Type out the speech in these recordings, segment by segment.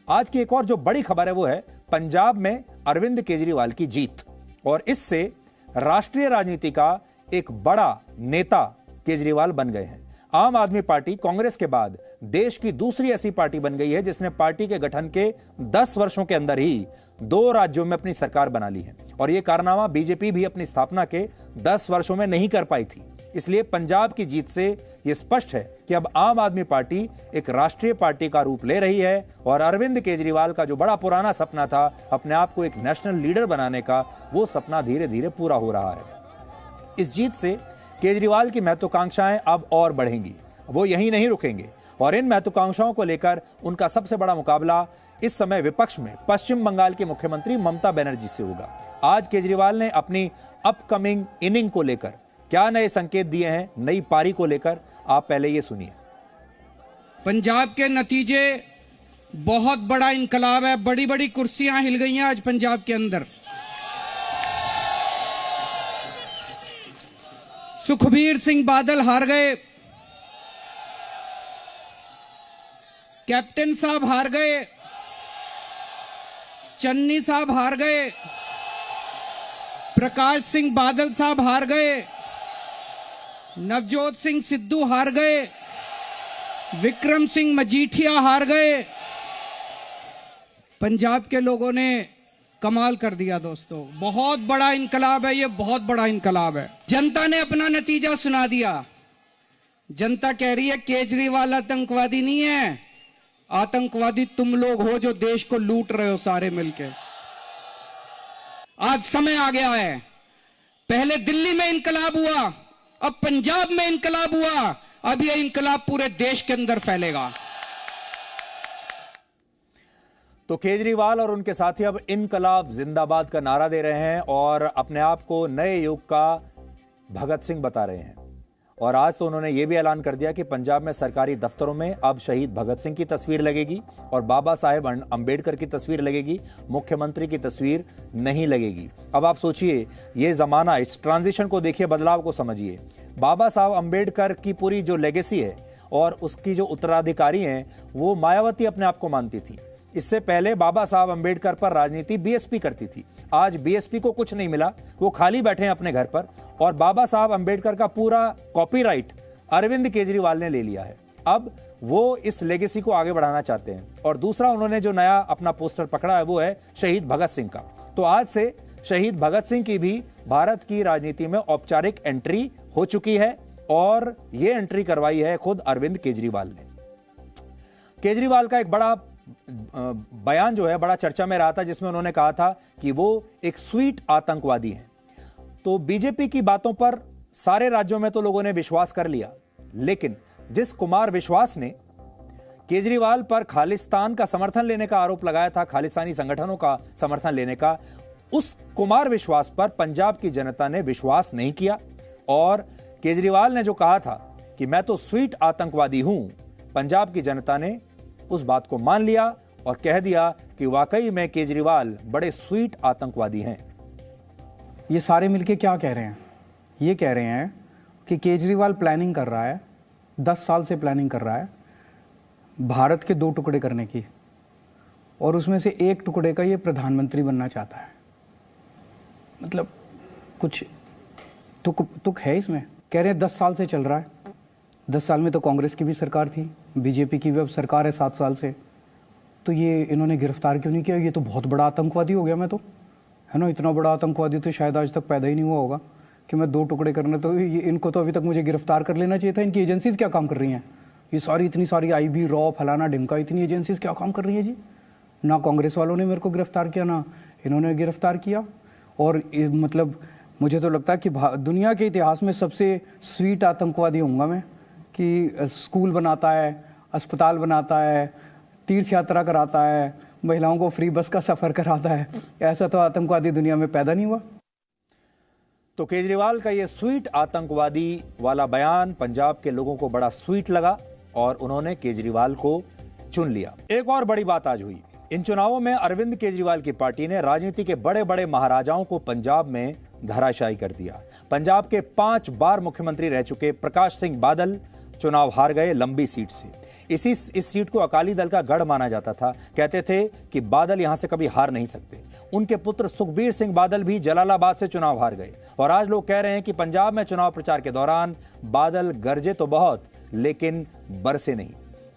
आज की एक और जो बड़ी खबर है वो है पंजाब में अरविंद केजरीवाल की जीत, और इससे राष्ट्रीय राजनीति का एक बड़ा नेता केजरीवाल बन गए हैं। आम आदमी पार्टी कांग्रेस के बाद देश की दूसरी ऐसी पार्टी बन गई है जिसने पार्टी के गठन के 10 वर्षों के अंदर ही 2 राज्यों में अपनी सरकार बना ली है, और यह कारनामा बीजेपी भी अपनी स्थापना के 10 वर्षों में नहीं कर पाई थी। इसलिए पंजाब की जीत से यह स्पष्ट है कि अब आम आदमी पार्टी एक राष्ट्रीय पार्टी का रूप ले रही है, और अरविंद केजरीवाल का जो बड़ा पुराना सपना था अपने आप को एक नेशनल लीडर बनाने का, वो सपना धीरे धीरे पूरा हो रहा है। इस जीत से केजरीवाल की महत्वाकांक्षाएं अब और बढ़ेंगी, वो यहीं नहीं रुकेंगे, और इन महत्वाकांक्षाओं को लेकर उनका सबसे बड़ा मुकाबला इस समय विपक्ष में पश्चिम बंगाल की मुख्यमंत्री ममता बनर्जी से होगा। आज केजरीवाल ने अपनी अपकमिंग इनिंग को लेकर क्या नए संकेत दिए हैं, नई पारी को लेकर, आप पहले ये सुनिए। पंजाब के नतीजे बहुत बड़ा इनकलाब है, बड़ी बड़ी कुर्सियां हिल गई हैं आज पंजाब के अंदर। सुखबीर सिंह बादल हार गए, कैप्टन साहब हार गए, चन्नी साहब हार गए, प्रकाश सिंह बादल साहब हार गए, नवजोत सिंह सिद्धू हार गए, विक्रम सिंह मजीठिया हार गए। पंजाब के लोगों ने कमाल कर दिया दोस्तों, बहुत बड़ा इनकलाब है ये, बहुत बड़ा इनकलाब है। जनता ने अपना नतीजा सुना दिया। जनता कह रही है केजरीवाल आतंकवादी नहीं है, आतंकवादी तुम लोग हो जो देश को लूट रहे हो सारे मिलके। आज समय आ गया है, पहले दिल्ली में इनकलाब हुआ, अब पंजाब में इनकलाब हुआ, अब यह इनकलाब पूरे देश के अंदर फैलेगा। तो केजरीवाल और उनके साथी अब इनकलाब जिंदाबाद का नारा दे रहे हैं और अपने आप को नए युग का भगत सिंह बता रहे हैं। और आज तो उन्होंने ये भी ऐलान कर दिया कि पंजाब में सरकारी दफ्तरों में अब शहीद भगत सिंह की तस्वीर लगेगी और बाबा साहेब अंबेडकर की तस्वीर लगेगी, मुख्यमंत्री की तस्वीर नहीं लगेगी। अब आप सोचिए, ये जमाना, इस ट्रांजिशन को देखिए, बदलाव को समझिए। बाबा साहब अंबेडकर की पूरी जो लेगेसी है और उसकी जो उत्तराधिकारी हैं, वो मायावती अपने आप को मानती थी। इससे पहले बाबा साहब अंबेडकर पर राजनीति बीएसपी करती थी। आज बीएसपी को कुछ नहीं मिला, वो खाली बैठे हैं अपने घर पर, और बाबा साहब अंबेडकर का पूरा कॉपीराइट अरविंद केजरीवाल ने ले लिया है। अब वो इस लेगेसी को आगे बढ़ाना चाहते हैं। और दूसरा, उन्होंने जो नया अपना पोस्टर पकड़ा है वो है शहीद भगत सिंह का। तो आज से शहीद भगत सिंह की भी भारत की राजनीति में औपचारिक एंट्री हो चुकी है, और ये एंट्री करवाई है खुद अरविंद केजरीवाल ने। केजरीवाल का एक बड़ा बयान जो है बड़ा चर्चा में रहा था, जिसमें उन्होंने कहा था कि वो एक स्वीट आतंकवादी हैं। तो बीजेपी की बातों पर सारे राज्यों में तो लोगों ने विश्वास कर लिया, लेकिन जिस कुमार विश्वास ने केजरीवाल पर खालिस्तान का समर्थन लेने का आरोप लगाया था, खालिस्तानी संगठनों का समर्थन लेने का, उस कुमार विश्वास पर पंजाब की जनता ने विश्वास नहीं किया। और केजरीवाल ने जो कहा था कि मैं तो स्वीट आतंकवादी हूं, पंजाब की जनता ने उस बात को मान लिया और कह दिया कि वाकई में केजरीवाल बड़े स्वीट आतंकवादी हैं। ये सारे मिलके क्या कह रहे हैं? ये कह रहे हैं कि केजरीवाल प्लानिंग कर रहा है, 10 साल से प्लानिंग कर रहा है भारत के 2 टुकड़े करने की, और उसमें से एक टुकड़े का ये प्रधानमंत्री बनना चाहता है। मतलब कुछ तुक है इसमें। कह रहे हैं 10 साल से चल रहा है, 10 साल में तो कांग्रेस की भी सरकार थी, बीजेपी की भी अब सरकार है 7 साल से, तो ये इन्होंने गिरफ्तार क्यों नहीं किया? ये तो बहुत बड़ा आतंकवादी हो गया मैं तो, है ना, इतना बड़ा आतंकवादी तो शायद आज तक पैदा ही नहीं हुआ होगा कि मैं 2 टुकड़े करने, तो इनको तो अभी तक मुझे गिरफ्तार कर लेना चाहिए था। इनकी एजेंसीज क्या काम कर रही हैं? ये सारी इतनी सारी IB, रॉ, फलाना ढिमका, इतनी एजेंसीज क्या काम कर रही है जी? ना कांग्रेस वालों ने मेरे को गिरफ्तार किया, ना इन्होंने गिरफ्तार किया। और मतलब मुझे तो लगता है कि दुनिया के इतिहास में सबसे स्वीट आतंकवादी होऊंगा मैं, कि स्कूल बनाता है, अस्पताल बनाता है, तीर्थ यात्रा कराता है, महिलाओं को फ्री बस का सफर कराता है। ऐसा तो आतंकवादी दुनिया में पैदा नहीं हुआ। तो केजरीवाल का ये स्वीट आतंकवादी वाला बयान पंजाब के लोगों को बड़ा स्वीट लगा और उन्होंने केजरीवाल को चुन लिया। एक और बड़ी बात आज हुई। इन चुनावों में अरविंद केजरीवाल की पार्टी ने राजनीति के बड़े बड़े महाराजाओं को पंजाब में धराशायी कर दिया। पंजाब के 5 बार मुख्यमंत्री रह चुके प्रकाश सिंह बादल, चुनाव हार गए लंबी सीट से। इस सीट को अकाली दल का गढ़ माना जाता था। कहते थे कि बादल यहां से कभी हार नहीं सकते। उनके पुत्र सुखबीर सिंह बादल भी जलालाबाद से चुनाव हार गए और आज लोग कह रहे हैं कि पंजाब में चुनाव प्रचार के दौरान बादल गरजे तो बहुत लेकिन बरसे नहीं।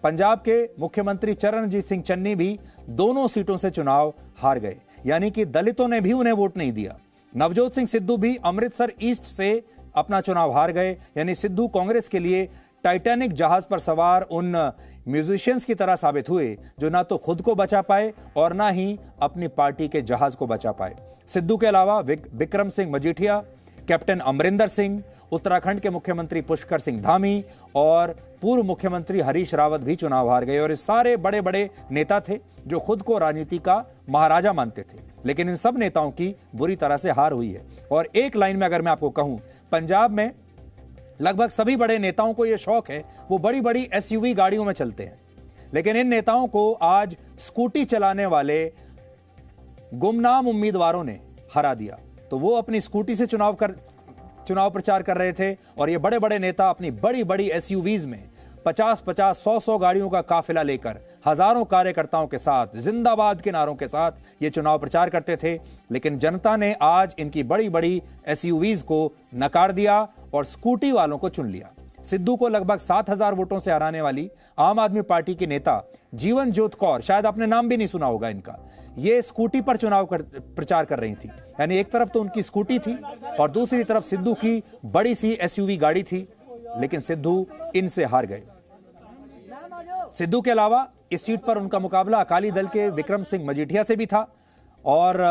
पंजाब के मुख्यमंत्री चरणजीत सिंह चन्नी भी दोनों सीटों से चुनाव हार गए, यानी कि दलितों ने भी उन्हें वोट नहीं दिया। नवजोत सिंह सिद्धू भी अमृतसर ईस्ट से अपना चुनाव हार गए, यानी सिद्धू कांग्रेस के लिए टाइटैनिक जहाज पर सवार उन म्यूजिशियंस की तरह साबित हुए जो ना तो खुद को बचा पाए और ना ही अपनी पार्टी के जहाज को बचा पाए। सिद्धू के अलावा विक्रम सिंह मजीठिया, कैप्टन अमरिंदर सिंह, उत्तराखंड के मुख्यमंत्री पुष्कर सिंह धामी और पूर्व मुख्यमंत्री हरीश रावत भी चुनाव हार गए। और ये सारे बड़े बड़े नेता थे जो खुद को राजनीति का महाराजा मानते थे, लेकिन इन सब नेताओं की बुरी तरह से हार हुई है। और एक लाइन में अगर मैं आपको कहूं, पंजाब में लगभग सभी बड़े नेताओं को यह शौक है, वो बड़ी बड़ी एसयूवी गाड़ियों में चलते हैं, लेकिन इन नेताओं को आज स्कूटी चलाने वाले गुमनाम उम्मीदवारों ने हरा दिया। तो वो अपनी स्कूटी से चुनाव प्रचार कर रहे थे और ये बड़े बड़े नेता अपनी बड़ी बड़ी एसयूवीज में 50-50, 100-100 गाड़ियों का काफिला लेकर हजारों कार्यकर्ताओं के साथ, जिंदाबाद के नारों के साथ ये चुनाव प्रचार करते थे। लेकिन जनता ने आज इनकी बड़ी बड़ी एसयूवीज को नकार दिया और स्कूटी वालों को चुन लिया। सिद्धू को लगभग 7,000 वोटों से हराने वाली आम आदमी पार्टी की नेता जीवन ज्योत कौर, शायद आपने नाम भी नहीं सुना होगा इनका, ये स्कूटी पर प्रचार कर रही थी। यानी एक तरफ तो उनकी स्कूटी थी और दूसरी तरफ सिद्धू की बड़ी सी एसयूवी गाड़ी थी, लेकिन सिद्धू इनसे हार गए। सिद्धू के अलावा इस सीट पर उनका मुकाबला अकाली दल के विक्रम सिंह मजीठिया से भी था और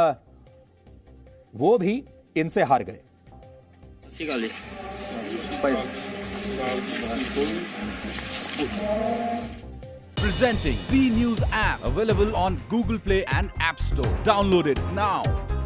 वो भी इनसे हार गए। Presenting B News app, available on Google Play and App Store. Download it now.